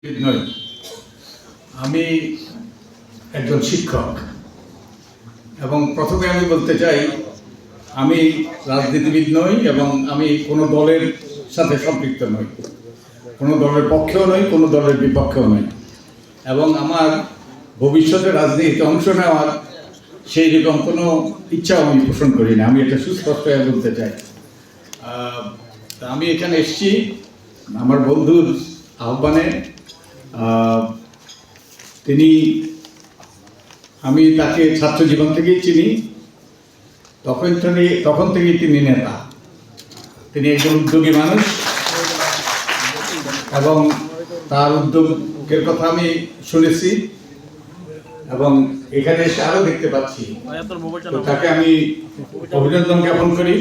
নই, আমি একজন শিক্ষক এবং প্রথমে আমি বলতে চাই আমি রাজনীতিবিদ নই এবং আমি কোনো দলের সাথে সম্পৃক্ত নই, কোনো দলের পক্ষেও নই, কোনো দলের বিপক্ষেও নই এবং আমার ভবিষ্যতে রাজনীতিতে অংশ নেওয়ার সেই রকম কোনো ইচ্ছাও আমি পোষণ করি না। আমি এটা সুস্পষ্ট বলতে চাই। আমি এখানে এসেছি আমার বন্ধুর আহ্বানে। আমি তাকে ছাত্র জীবন থেকেই চিনি, তখন থেকেই তিনি নেতা। তিনি একজন উদ্যোগী মানুষ এবং তার উদ্যোগের কথা আমি শুনেছি এবং এখানে এসে আরও দেখতে পাচ্ছি। তাকে আমি অভিনন্দন জ্ঞাপন করি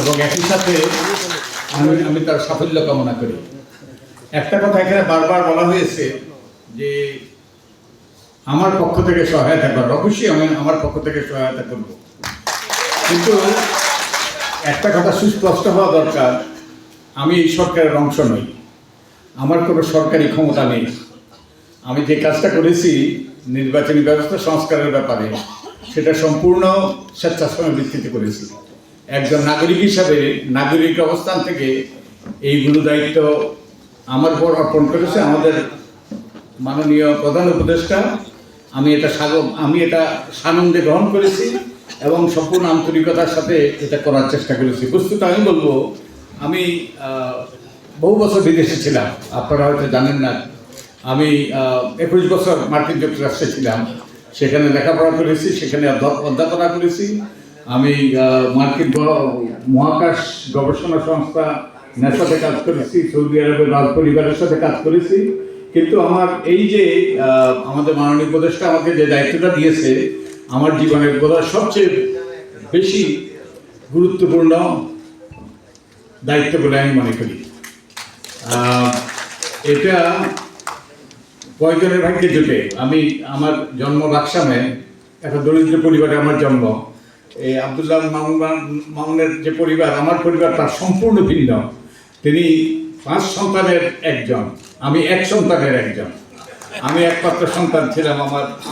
এবং একই সাথে আমি তার সাফল্য কামনা করি। একটা কথা এখানে বারবার বলা হয়েছে যে আমার পক্ষ থেকে সহায়তা করবো। অবশ্যই আমি আমার পক্ষ থেকে সহায়তা করব, কিন্তু একটা কথা সুস্পষ্ট হওয়া দরকার, আমি এই সরকারের অংশ নই, আমার কোনো সরকারি ক্ষমতা নেই। আমি যে কাজটা করেছি নির্বাচনী ব্যবস্থা সংস্কারের ব্যাপারে, সেটা সম্পূর্ণ স্বেচ্ছাশ্রমের ভিত্তিতে করেছি। একজন নাগরিক হিসাবে নাগরিক অবস্থান থেকে এইগুলো দায়িত্ব আমার উপর অর্পণ করেছে আমাদের মাননীয় প্রধান উপদেষ্টা। আমি এটা সানন্দে গ্রহণ করেছি এবং সম্পূর্ণ আন্তরিকতার সাথে এটা করার চেষ্টা করেছি। বস্তুত আমি বলবো, আমি বহু বছর বিদেশে ছিলাম, আপনারা হয়তো জানেন না। আমি 21 বছর মার্কিন যুক্তরাষ্ট্রে ছিলাম, সেখানে লেখাপড়া করেছি, সেখানে অধ্যাপনা করেছি। আমি মার্কিন মহাকাশ গবেষণা সংস্থা নেশাতে কাজ করেছি, সৌদি আরবের রাজ পরিবারের সাথে কাজ করেছি। কিন্তু আমার এই যে আমাদের মাননীয় উপদেষ্টা আমাকে যে দায়িত্বটা দিয়েছে, আমার জীবনের বোধহয় সবচেয়ে বেশি গুরুত্বপূর্ণ দায়িত্ব বলে আমি মনে করি। এটা কয়েকজনের ভাগ্যে জুটে। আমার জন্ম লাকসামে, একটা দরিদ্র পরিবারে আমার জন্ম। এই আব্দুল্লাহ মামুনের যে পরিবার, আমার পরিবার তার সম্পূর্ণ ভিন্ন। তিনি 5 সন্তানের একজন, আমি 1 সন্তানের একজন। আমি একমাত্র সন্তান ছিলাম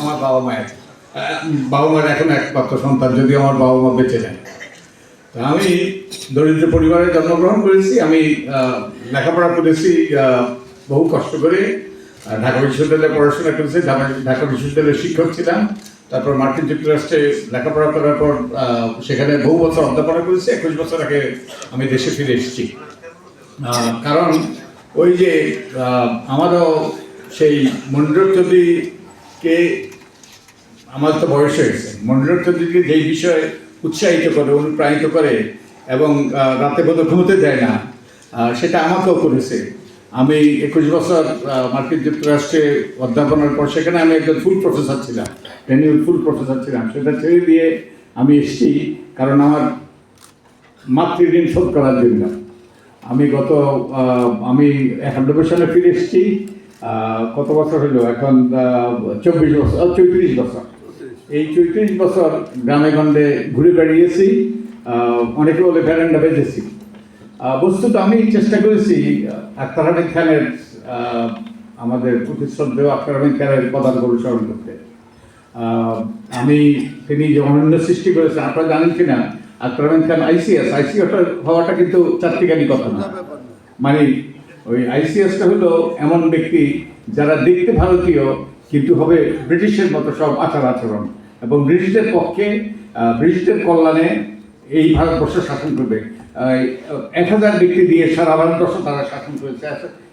আমার বাবা মায়ের এখন একমাত্র সন্তান, যদি আমার বাবা মা বেঁচে নেন। আমি দরিদ্র পরিবারে জন্মগ্রহণ করেছি। আমি লেখাপড়া করেছি বহু কষ্ট করে। ঢাকা বিশ্ববিদ্যালয়ে পড়াশোনা করেছি, ঢাকা বিশ্ববিদ্যালয়ের শিক্ষক ছিলাম। তারপর মার্কিন যুক্তরাষ্ট্রে লেখাপড়া করার পর সেখানে বহু বছর অধ্যাপনা করেছি। 21 বছর আগে আমি দেশে ফিরে এসেছি। কারণ ওই যে আমারও সেই মনিরুল চৌধুরীকে, আমার তো বয়স হয়েছে, মনিরুল চৌধুরীকে যেই বিষয়ে উৎসাহিত করে, অনুপ্রাণিত করে এবং রাতে বোধহয় ঘুমোতে দেয় না, সেটা আমাকেও করেছে। আমি 21 বছর মার্কিন যুক্তরাষ্ট্রে অধ্যাপনার পর সেখানে আমি একজন ফুল প্রফেসর ছিলাম, ফুল প্রফেসর ছিলাম। সেটা ছেড়ে দিয়ে আমি এসেছি কারণ আমার মাতৃঋণ শোধ করার জন্য। আমি 91 সালে ফিরে এসেছি। কত বছর হলো এখন? 34 বছর। এই 34 বছর গ্রামে গঞ্জে ঘুরে বেড়িয়েছি, অনেকে বলে ভ্যারেন্ডা বেঁধেছি। বস্তুত আমি চেষ্টা করেছি আখতার হামিদ খানের, আমাদের প্রতিশ্রদ্ধেয় আখতার হামিদ খানের পদাঙ্ক অনুসরণ করতে। তিনি যে অনন্য সৃষ্টি করেছেন, আপনারা জানেন কিনা, আখতার হামিদ খান আইসিএস হওয়াটা কিন্তু চারটিখানি কথা না। মানে ওই আইসিএসটা হলো এমন ব্যক্তি যারা দেখতে ভারতীয় কিন্তু হবে ব্রিটিশের মতো সব আচরণ, এবং ব্রিটিশের পক্ষে, ব্রিটিশের কল্যাণে এই ভারতবর্ষ শাসন করবে। 1000 ব্যক্তি দিয়ে সারা ভারতবর্ষ তারা শাসন করেছে,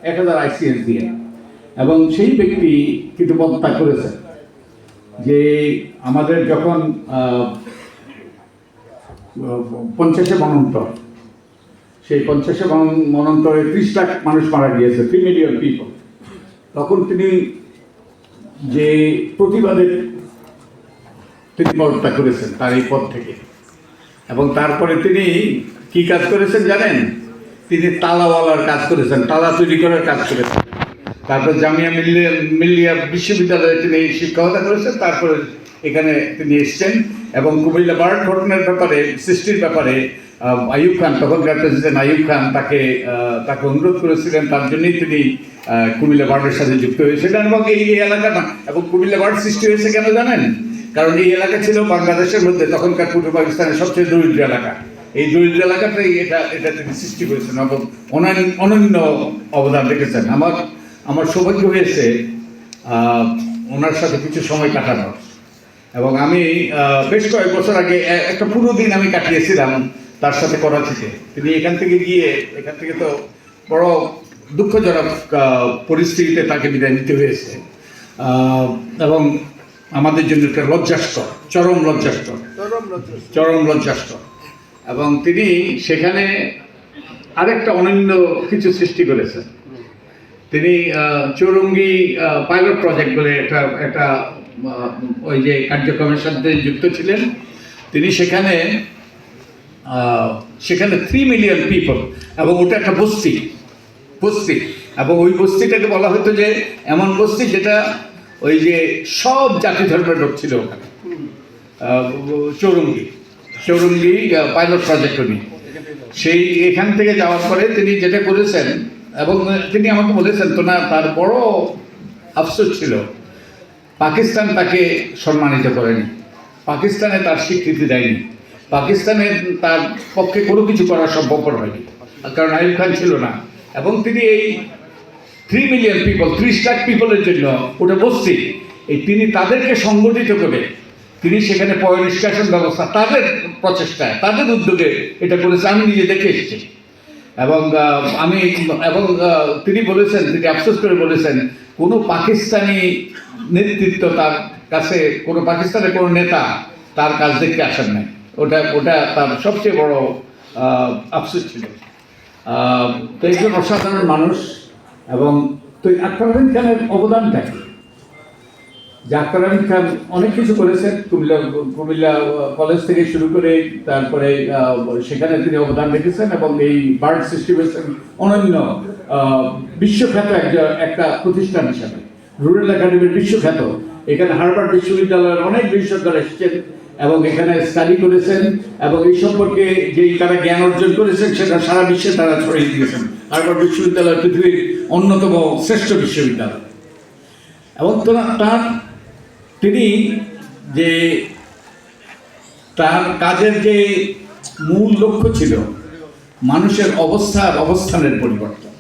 1000 আইসিএস দিয়ে। এবং সেই ব্যক্তি কিন্তু পদত্যাগ করেছে। যে আমাদের যখন 50-এ মন্বন্তর, সেই 50-এ মন্বন্তরে 30 লাখ মানুষ মারা গিয়েছে, 3 মিলিয়ন পিপল। তখন তিনি যে প্রতিবাদে তিনি পদত্যাগ করেছেন তার এই পদ থেকে। এবং তারপরে তিনি কি কাজ করেছেন জানেন? তিনি তালাওয়ালার কাজ করেছেন, তালা তৈরি করার কাজ করেছেন। তারপর জামিয়া মিল্লিয়া বিশ্ববিদ্যালয়ে তিনি শিক্ষকতা করেছেন। তারপরে এখানে তিনি এসছেন এবং কুমিল্লা বার্ড ঘটনার ব্যাপারে, সৃষ্টির ব্যাপারে আইয়ুব খান, তখনকার প্রেসিডেন্ট আইয়ুব খান তাকে অনুরোধ করেছিলেন, তার জন্যই তিনি কুমিল্লা বার্ডের সাথে যুক্ত হয়েছিলেন। এবং এই এলাকা না, এবং কুমিল্লা বার্ড সৃষ্টি হয়েছে কেন জানেন? কারণ এই এলাকা ছিল বাংলাদেশের মধ্যে তখনকার পূর্ব পাকিস্তানের সবচেয়ে দরিদ্র এলাকা। এই দরিদ্র এলাকাতেই এটা তিনি সৃষ্টি করেছেন এবং অনন্য অবদান রেখেছেন। আমার সৌভাগ্য হয়েছে ওনার সাথে কিছু সময় কাটানোর, এবং আমি বেশ কয়েক বছর আগে একটা পুরো দিন আমি কাটিয়েছিলাম তার সাথে করাচিতে। তিনি এখান থেকে তো বড় দুঃখজনক পরিস্থিতিতে তাকে বিদায় নিতে হয়েছে, এবং আমাদের জন্য একটা লজ্জাস্কর, চরম লজ্জাস্কর। এবং তিনি সেখানে আরেকটা অনন্য কিছু সৃষ্টি করেছেন। তিনি চৌরঙ্গি পাইলট প্রজেক্ট বলে একটা ওই যে কার্যক্রমের সাথে যুক্ত ছিলেন। তিনি সেখানে 3 মিলিয়ন পিপল, এবং ওটা একটা বস্তি, এবং ওই বস্তিটাকে বলা হতো যে এমন বস্তি যেটা ওই যে সব জাতি ধর্মের লোক ছিল ওখানে। চৌরঙ্গি পাইলট প্রজেক্ট নিয়ে এখান থেকে যাওয়ার পরে তিনি যেটা করেছেন, এবং তিনি আমাকে বলেছেন তো না, তার বড় আফসোস ছিল পাকিস্তান তাকে সম্মানিত করেনি, পাকিস্তানে তার স্বীকৃতি দেয়নি, পাকিস্তানে তার পক্ষে কোনো কিছু করা সম্ভবপর হয়নি, কারণ আইয়ুব খান ছিল না। এবং তিনি এই 3 মিলিয়ন পিপল, 30 লাখ পিপলের জন্য ওটা বসছি, তিনি তাদেরকে সংগঠিত করে তিনি সেখানে পয় নিষ্কাশন ব্যবস্থা তাদের প্রচেষ্টায়, তাদের উদ্যোগে এটা করেছে। আমি নিজে দেখে এসেছি। এবং তিনি বলেছেন, তিনি আফসোস করে বলেছেন, কোনো পাকিস্তানি নেতৃত্ব তার কাছে, কোনো পাকিস্তানের কোনো নেতা তার কাজ দেখতে আসেন নাই। ওটা তার সবচেয়ে বড় আফসোস ছিল। তো একজন অসাধারণ মানুষ। এবং তো আখতার আলীম খানের অবদানটা কি? যে আখতার আলীম খান অনেক কিছু করেছেন, কুমিল্লা কলেজ থেকে শুরু করে তারপরে সেখানে তিনি অবদান রেখেছেন, এবং এই বার্ড সিস্টেমের অনন্য বিশ্বখ্যাত একটা প্রতিষ্ঠান হিসাবে রুরাল একাডেমির বিশ্বখ্যাত। এখানে হার্ভার্ড বিশ্ববিদ্যালয়ের অনেক বিশেষজ্ঞরা এসেছেন এবং এখানে স্টাডি করেছেন, এবং এই সম্পর্কে যেই তারা জ্ঞান অর্জন করেছেন সেটা সারা বিশ্বে তারা ছড়িয়ে দিয়েছেন। হার্ভার্ড বিশ্ববিদ্যালয় পৃথিবীর অন্যতম শ্রেষ্ঠ বিশ্ববিদ্যালয়। এবং তিনি যে তার কাজের যে মূল লক্ষ্য ছিল মানুষের অবস্থানের পরিবর্তন,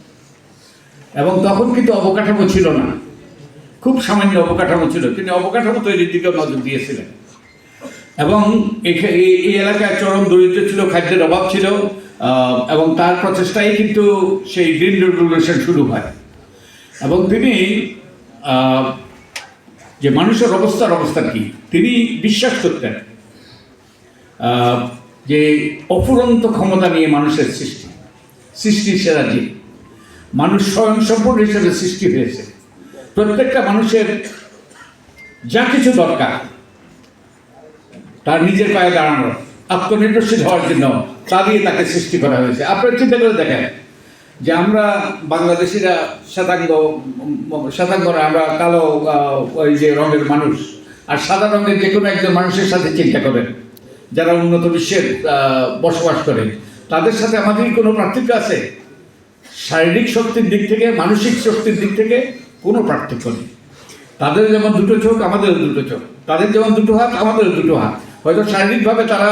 এবং তখন কিন্তু অবকাঠামো ছিল না, খুব সামান্য অবকাঠামো ছিল। তিনি অবকাঠামো তৈরির দিকে নজর দিয়েছিলেন, এবং এই এলাকায় চরম দরিদ্র ছিল, খাদ্যের অভাব ছিল, এবং তার প্রচেষ্টায় কিন্তু সেই গ্রিন রেভলিউশন শুরু হয়। এবং তিনি যে মানুষের অবস্থা কি, তিনি বিশ্বাস করতেন যে অফুরন্ত ক্ষমতা নিয়ে মানুষের সৃষ্টির সেরা জীব। মানুষ স্বয়ংসম্পূর্ণ হিসেবে সৃষ্টি হয়েছে। প্রত্যেকটা মানুষের যা কিছু দরকার তার নিজের পায়ে দাঁড়ানোর, আত্মনির্ভরশীল হওয়ার জন্য তা দিয়ে তাকে সৃষ্টি করা হয়েছে। আপনারা চিন্তা করে দেখেন যে আমরা বাংলাদেশিরা শ্বেতাঙ্গরা, আমরা কালো ওই যে রঙের মানুষ, আর সাদা রঙের যে কোনো একজন মানুষের সাথে চিন্তা করেন যারা উন্নত বিশ্বের বসবাস করে, তাদের সাথে আমাদের কোনো পার্থক্য আছে? শারীরিক শক্তির দিক থেকে, মানসিক শক্তির দিক থেকে কোনো পার্থক্য নেই। তাদের যেমন দুটো চোখ, আমাদেরও দুটো চোখ, তাদের যেমন দুটো হাত, আমাদেরও দুটো হাত। হয়তো শারীরিকভাবে তারা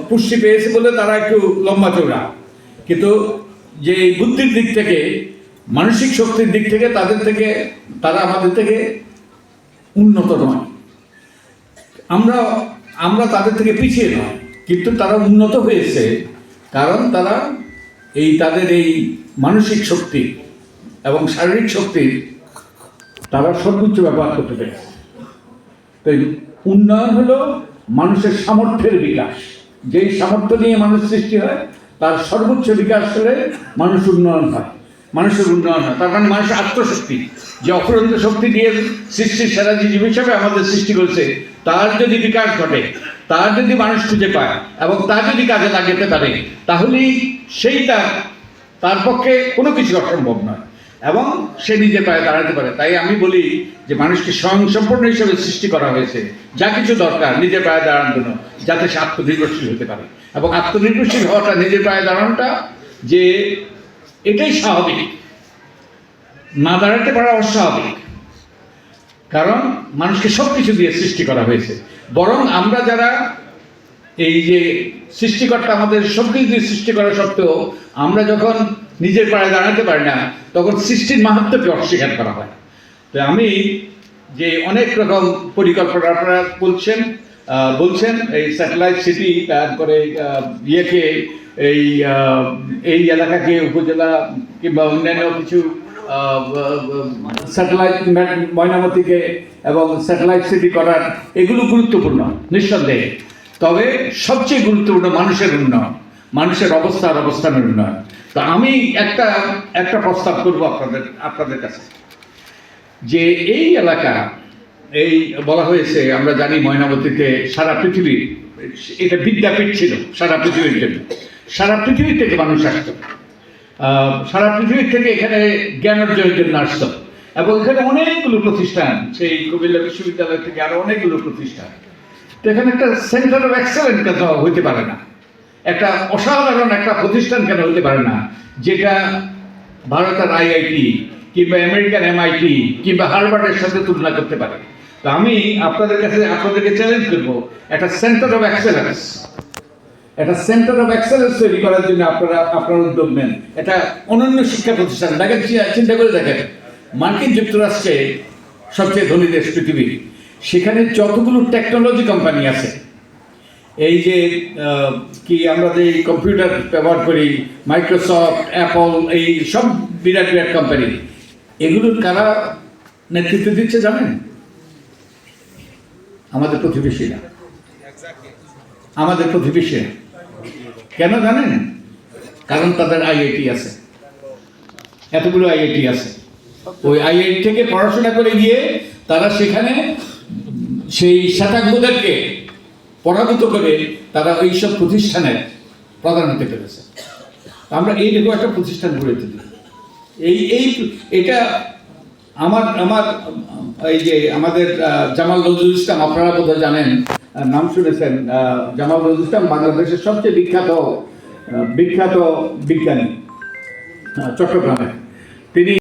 পুষ্টি পেয়েছে বলে তারা একটু লম্বা চৌড়া, কিন্তু যে বুদ্ধির দিক থেকে, মানসিক শক্তির দিক থেকে তারা আমাদের থেকে উন্নত নয়। আমরা তাদের থেকে পিছিয়ে নয়, কিন্তু তারা উন্নত হয়েছে কারণ তারা তাদের এই মানসিক শক্তি এবং শারীরিক শক্তির তারা সর্বোচ্চ ব্যবহার করতে পেরেছে। তাই উন্নয়ন হলো মানুষের সামর্থ্যের বিকাশ। যেই সামর্থ্য নিয়ে মানুষ সৃষ্টি হয় তার সর্বোচ্চ বিকাশ হলে মানুষের উন্নয়ন হয়। তার মানে মানুষের আত্মশক্তি, যে অফুরন্ত শক্তি দিয়ে সৃষ্টির সেরা জীব হিসাবে আমাদের সৃষ্টি করেছে, তার যদি বিকাশ ঘটে, তার যদি মানুষ খুঁজে পায় এবং তার যদি কাজে লাগাতে পারে, তাহলেই তার পক্ষে কোনো কিছু অসম্ভব নয়। এবং সে নিজের পায়ে দাঁড়াতে পারে। তাই আমি বলি যে মানুষকে স্বয়ংসম্পূর্ণ হিসেবে সৃষ্টি করা হয়েছে, যা কিছু দরকার নিজের পায়ে দাঁড়ানোর জন্য, যাতে সে আত্মনির্ভরশীল হতে পারে। এবং আত্মনির্ভরশীল হওয়াটা, নিজের পায়ে দাঁড়ানোটা যে এটাই স্বাভাবিক, না দাঁড়াতে পারা অস্বাভাবিক। কারণ মানুষকে সব কিছু দিয়ে সৃষ্টি করা হয়েছে। বরং আমরা যারা এই যে সৃষ্টিকর্তা আমাদের সব কিছু দিয়ে সৃষ্টি করা সত্ত্বেও আমরা যখন নিজের পায়ে দাঁড়াতে পারি না, তখন সৃষ্টির মাহাত্ম্যকে অস্বীকার করা হয়। তো আমি যে অনেক রকম পরিকল্পনা আপনারা বলছেন এই স্যাটেলাইট সিটি, তারপরে ইয়েকে এই এলাকাকে উপজেলা কিংবা অন্যান্য কিছু স্যাটেলাইট ময়নামতিকে এবং স্যাটেলাইট সিটি করার, এগুলো গুরুত্বপূর্ণ নিঃসন্দেহে। তবে সবচেয়ে গুরুত্বপূর্ণ মানুষের উন্নয়ন, মানুষের অবস্থানের উন্নয়ন। তো আমি একটা প্রস্তাব করব আপনাদের কাছে, যে এই এলাকা, এই বলা হয়েছে, আমরা জানি ময়নামতিতে সারা পৃথিবীর, এটা বিদ্যাপীঠ ছিল সারা পৃথিবীর জন্য, সারা পৃথিবী থেকে মানুষ আসতো, সারা পৃথিবীর থেকে এখানে জ্ঞান অর্জনের জন্য আসতো। এবং এখানে অনেকগুলো প্রতিষ্ঠান, সেই কুমিল্লা বিশ্ববিদ্যালয় থেকে আরো অনেকগুলো প্রতিষ্ঠান। তো এখানে একটা সেন্টার অফ এক্সেলেন্স কেন হইতে পারে না? একটা অসাধারণ একটা প্রতিষ্ঠান কেন হইতে পারে না, যেটা ভারতের আইআইটি কিংবা আমেরিকান এমআইটি কিংবা হার্ভার্ডের সাথে তুলনা করতে পারে? তো আমি আপনাদেরকে চ্যালেঞ্জ করবো, একটা সেন্টার অফ এক্সেলেন্স তৈরি করার জন্য আপনারা উদ্যোগ নেন। এটা অনন্য শিক্ষা প্রতিষ্ঠান। দেখেন, চিন্তা করে দেখেন, মার্কিন যুক্তরাষ্ট্রে সবচেয়ে ধনী দেশ পৃথিবীর, সেখানে যতগুলো টেকনোলজি কোম্পানি আছে, এই যে কি আমরা যে কম্পিউটার ব্যবহার করি, মাইক্রোসফট, অ্যাপল, এই সব বিরাট বিরাট কোম্পানি, এগুলোর কারা নেতৃত্ব দিচ্ছে জানেন? আমাদের প্রতিবেশীরা। কেন জানেন? কারণ তাদের আইআইটি আছে, এতগুলো আইআইটি আছে। ওই আইআইটি থেকে পড়াশোনা করে গিয়ে তারা সেখানে সেই শাখাগুলোদেরকে পরাভূত করে তারা এইসব প্রতিষ্ঠানের প্রধান হতে পেরেছে। আমরা এইরকম একটা প্রতিষ্ঠান গড়ে তুলি। এটা আমার এই যে আমাদের জামাল নজরুল ইসলাম, আপনারা বোধহয় জানেন, নাম শুনেছেন। জামাল নজরুল ইসলাম বাংলাদেশের সবচেয়ে বিখ্যাত বিজ্ঞানী, চট্টগ্রামে। তিনি